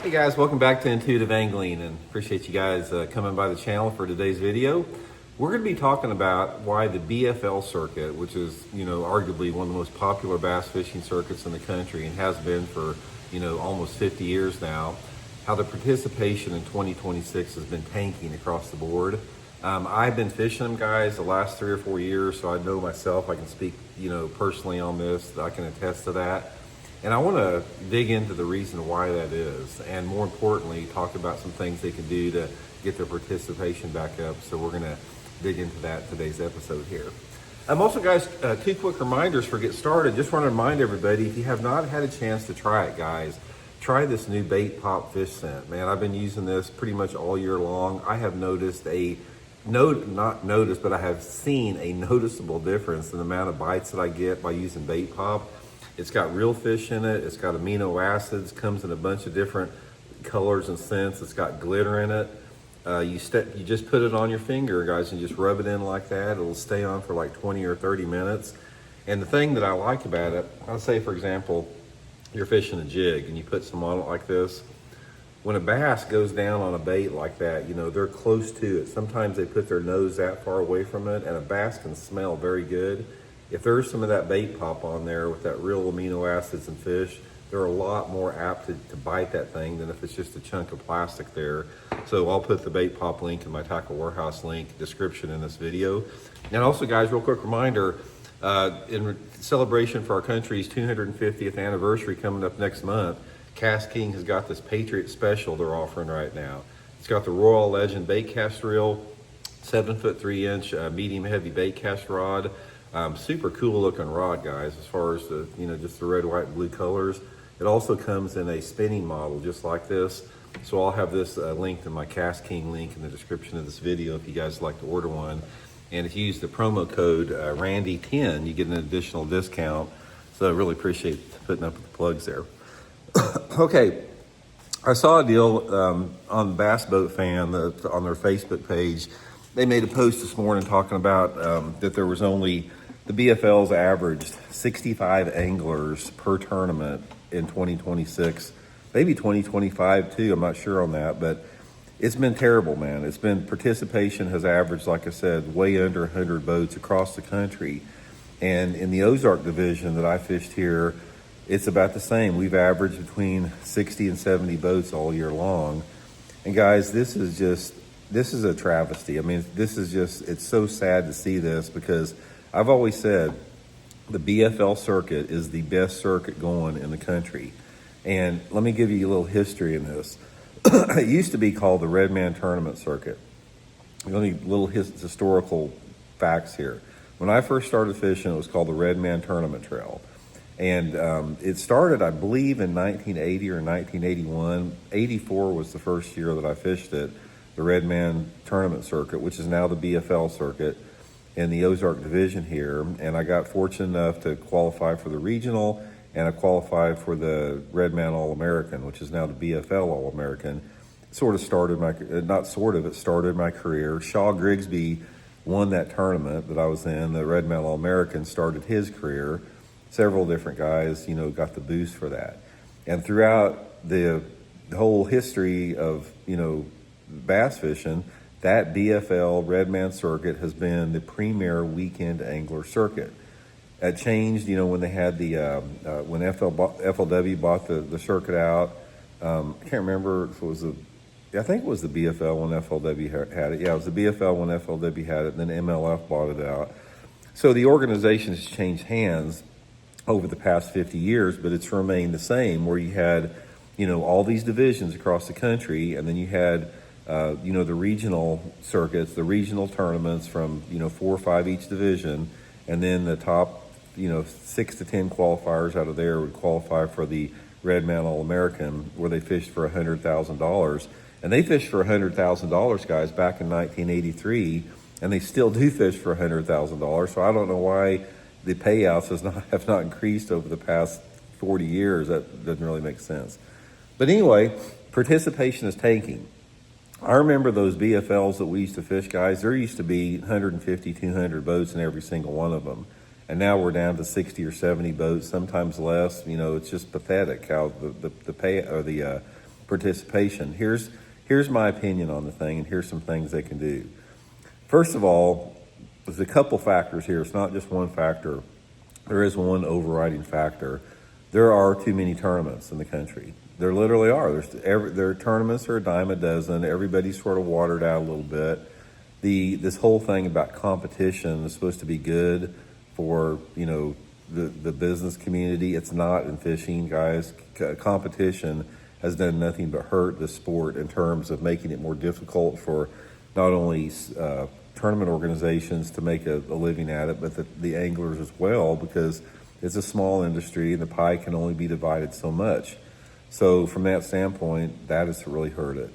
Hey guys, welcome back to Intuitive Angling, and appreciate you guys coming by the channel for today's video. We're going to be talking about why the BFL circuit, which is, arguably one of the most popular bass fishing circuits in the country and has been for, almost 50 years now, how the participation in 2026 has been tanking across the board. I've been fishing them, guys, the last 3 or 4 years, so I know myself, I can speak, personally on this, I can attest to that. And I want to dig into the reason why that is, and more importantly, talk about some things they can do to get their participation back up. So we're going to dig into that in today's episode here. Also, guys, 2 quick reminders for get started. Just want to remind everybody, if you have not had a chance to try it, guys, try this new Baitpop fish scent. Man, I've been using this pretty much all year long. I have noticed I have seen a noticeable difference in the amount of bites that I get by using Baitpop. It's got real fish in it. It's got amino acids, comes in a bunch of different colors and scents. It's got glitter in it. You just put it on your finger, guys, and just rub it in like that. It'll stay on for like 20 or 30 minutes. And the thing that I like about it, I'll say, for example, you're fishing a jig and you put some on it like this. When a bass goes down on a bait like that, they're close to it. Sometimes they put their nose that far away from it, and a bass can smell very good. If there's some of that Baitpop on there with that real amino acids and fish, they're a lot more apt to bite that thing than if it's just a chunk of plastic there. So I'll put the Baitpop link in my Tackle Warehouse link description in this video. And also, guys, real quick reminder, in celebration for our country's 250th anniversary coming up next month, Cast King has got this Patriot Special they're offering right now. It's got the Royal Legend bait cast reel, 7-foot 3-inch medium heavy bait cast rod. Super cool looking rod, guys, as far as the, just the red, white, and blue colors. It also comes in a spinning model just like this. So I'll have this linked in my Cast King link in the description of this video if you guys like to order one. And if you use the promo code Randy10, you get an additional discount. So I really appreciate putting up with the plugs there. Okay, I saw a deal on Bass Boat Fan on their Facebook page. They made a post this morning talking about that there was only, the BFL's averaged 65 anglers per tournament in 2026, maybe 2025 too, I'm not sure on that, but it's been terrible, man. It's been, participation has averaged, like I said, way under 100 boats across the country. And in the Ozark division that I fished here, it's about the same. We've averaged between 60 and 70 boats all year long. And guys, this is a travesty. I mean, it's so sad to see this, because I've always said the BFL circuit is the best circuit going in the country. And let me give you a little history in this. It used to be called the Red Man Tournament Circuit. Only little historical facts here. When I first started fishing, it was called the Red Man Tournament Trail. And it started, I believe, in 1980 or 1981. 84 was the first year that I fished it, the Red Man Tournament Circuit, which is now the BFL circuit in the Ozark division here. And I got fortunate enough to qualify for the regional, and I qualified for the Red Man All-American, which is now the BFL All-American. It started my career. Shaw Grigsby won that tournament that I was in. The Red Man All-American started his career. Several different guys, got the boost for that. And throughout the whole history of, bass fishing, that BFL Red Man circuit has been the premier weekend angler circuit. It changed, when they had when FLW bought the circuit out. I can't remember if it was I think it was the BFL when FLW had it. Yeah, it was the BFL when FLW had it, and then MLF bought it out. So the organization has changed hands over the past 50 years, but it's remained the same, where you had, all these divisions across the country, and then you had, the regional circuits, the regional tournaments from, 4 or 5 each division, and then the top, 6 to 10 qualifiers out of there would qualify for the Red Man All-American, where they fished for $100,000. And they fished for $100,000, guys, back in 1983, and they still do fish for $100,000. So I don't know why the payouts have not increased over the past 40 years. That doesn't really make sense. But anyway, participation is tanking. I remember those BFLs that we used to fish, guys. There used to be 150, 200 boats in every single one of them. And now we're down to 60 or 70 boats, sometimes less. It's just pathetic how the pay or the participation. Here's my opinion on the thing, and here's some things they can do. First of all, there's a couple factors here. It's not just one factor. There is one overriding factor. There are too many tournaments in the country. There literally are. There tournaments are a dime a dozen. Everybody's sort of watered out a little bit. This whole thing about competition is supposed to be good for, the business community. It's not in fishing, guys. Competition has done nothing but hurt the sport in terms of making it more difficult for not only tournament organizations to make a living at it, but the anglers as well, because it's a small industry and the pie can only be divided so much. So from that standpoint, that has really hurt it.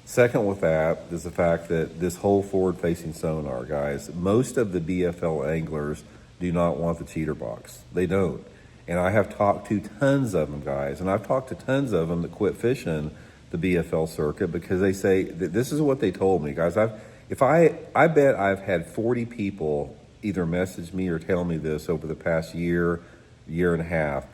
Second with that is the fact that this whole forward-facing sonar, guys, most of the BFL anglers do not want the cheater box. They don't. And I have talked to tons of them, guys, and I've talked to tons of them that quit fishing the BFL circuit because they say that this is what they told me, guys. I bet I've had 40 people either message me or tell me this over the past year and a half.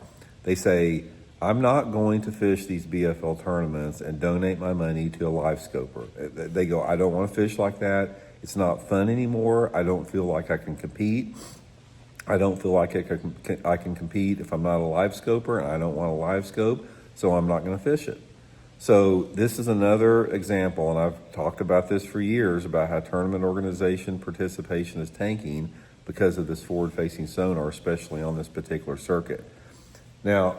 They say, I'm not going to fish these BFL tournaments and donate my money to a live scoper. They go, I don't want to fish like that. It's not fun anymore. I don't feel like I can compete. I don't feel like I can compete if I'm not a live scoper, and I don't want a live scope, so I'm not going to fish it. So this is another example, and I've talked about this for years, about how tournament organization participation is tanking because of this forward-facing sonar, especially on this particular circuit. Now,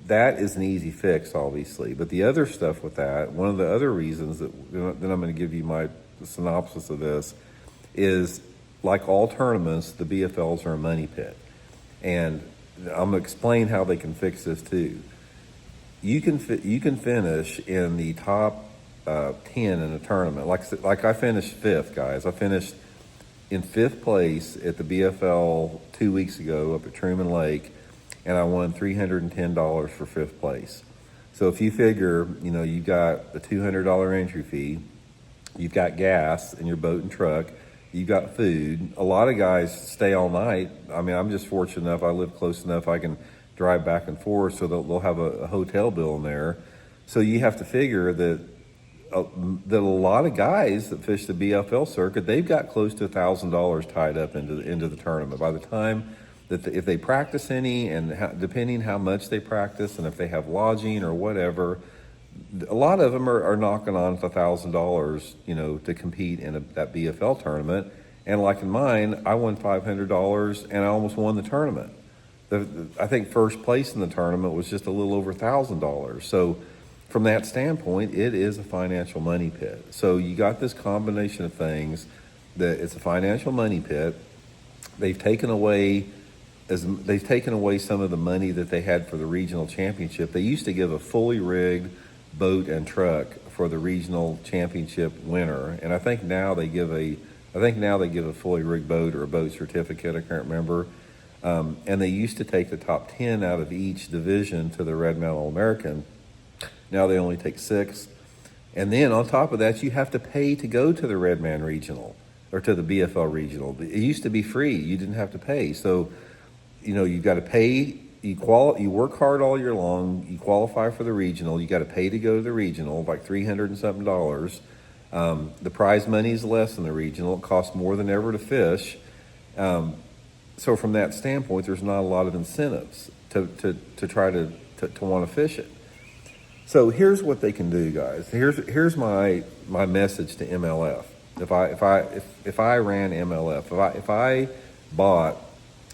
that is an easy fix, obviously, but the other stuff with that, one of the other reasons that I'm going to give you my synopsis of this is, like all tournaments, the BFLs are a money pit. And I'm going to explain how they can fix this too. You can finish in the top 10 in a tournament. Like I finished fifth, guys. I finished in fifth place at the BFL 2 weeks ago up at Truman Lake, and I won $310 for fifth place. So if you figure, you've got the $200 entry fee, you've got gas in your boat and truck, you've got food. A lot of guys stay all night. I mean, I'm just fortunate enough, I live close enough, I can drive back and forth, so they'll have a hotel bill in there. So you have to figure that a lot of guys that fish the BFL circuit, they've got close to $1,000 tied up into the tournament. By the time that if they practice any, and depending how much they practice, and if they have lodging or whatever, a lot of them are knocking on $1,000, to compete in that BFL tournament. And like in mine, I won $500 and I almost won the tournament. I think first place in the tournament was just a little over $1,000. So from that standpoint, it is a financial money pit. So you got this combination of things that it's a financial money pit. They've taken away some of the money that they had for the regional championship. They used to give a fully rigged boat and truck for the regional championship winner, and I think now they give a fully rigged boat or a boat certificate. I can't remember. And they used to take the top 10 out of each division to the Red Mountain All-American. Now they only take 6. And then on top of that, you have to pay to go to the Red Man Regional or to the BFL Regional. It used to be free. You didn't have to pay. So, you've got to pay. You work hard all year long. You qualify for the regional. You got to pay to go to the regional, like $300 and something. The prize money is less than the regional. It costs more than ever to fish. So from that standpoint, there's not a lot of incentives to try to want to fish it. So here's what they can do, guys. Here's my message to MLF. If I ran MLF, if I bought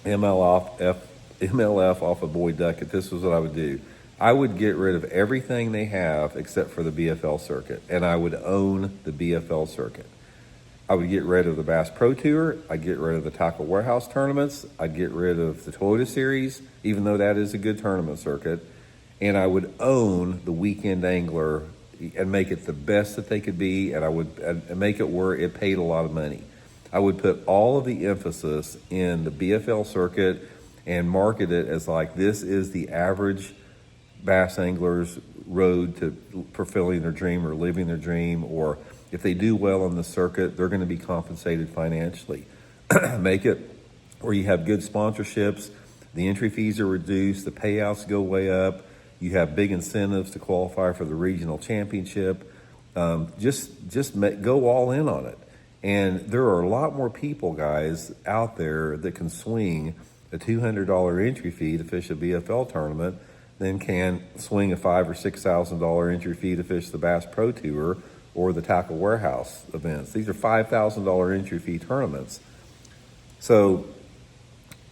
MLF off of Boyd Duckett, this was what I would do. I would get rid of everything they have except for the BFL circuit, and I would own the BFL circuit. I would get rid of the Bass Pro Tour. I'd get rid of the Tackle Warehouse tournaments. I'd get rid of the Toyota Series, even though that is a good tournament circuit. And I would own the Weekend Angler and make it the best that they could be, and I would make it where it paid a lot of money. I would put all of the emphasis in the BFL circuit and market it as like this is the average bass angler's road to fulfilling their dream or living their dream, or if they do well on the circuit, they're going to be compensated financially. Make it where you have good sponsorships, the entry fees are reduced, the payouts go way up, You have big incentives to qualify for the regional championship. Go all in on it. And there are a lot more people, guys, out there that can swing a $200 entry fee to fish a BFL tournament than can swing a $5,000 or $6,000 entry fee to fish the Bass Pro Tour or the Tackle Warehouse events. These are $5,000 entry fee tournaments. So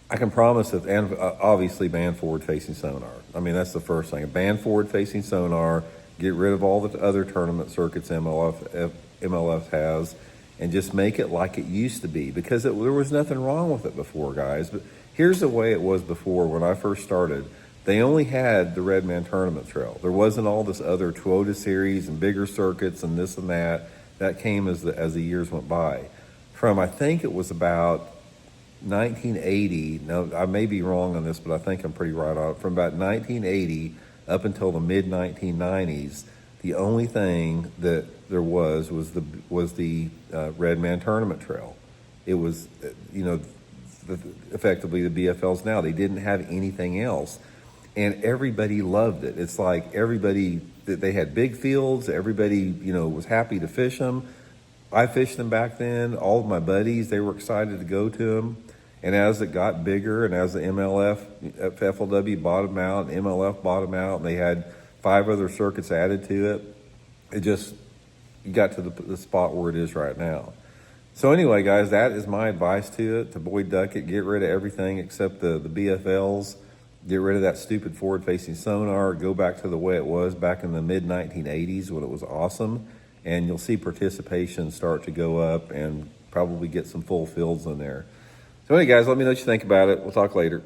I can promise that, and obviously ban forward-facing sonar. I mean, that's the first thing. Ban forward-facing sonar, get rid of all the other tournament circuits MLF has, and just make it like it used to be, because there was nothing wrong with it before, guys. But here's the way it was before when I first started. They only had the Redman Tournament Trail. There wasn't all this other Toyota Series and bigger circuits and this and that. That came as the years went by. From, I think it was about 1980, now I may be wrong on this, but I think I'm pretty right on it. From about 1980 up until the mid-1990s, the only thing that there was the Redman Tournament Trail. It was, effectively the BFLs now. They didn't have anything else. And everybody loved it. It's like they had big fields. Everybody, was happy to fish them. I fished them back then. All of my buddies, they were excited to go to them. And as it got bigger, and as the FLW bottomed out, and MLF bottomed out, and they had 5 other circuits added to it, you got to the spot where it is right now. So anyway, guys, that is my advice to Boyd Duckett. Get rid of everything except the BFLs. Get rid of that stupid forward-facing sonar. Go back to the way it was back in the mid-1980s when it was awesome. And you'll see participation start to go up and probably get some full fields in there. So anyway, guys, let me know what you think about it. We'll talk later.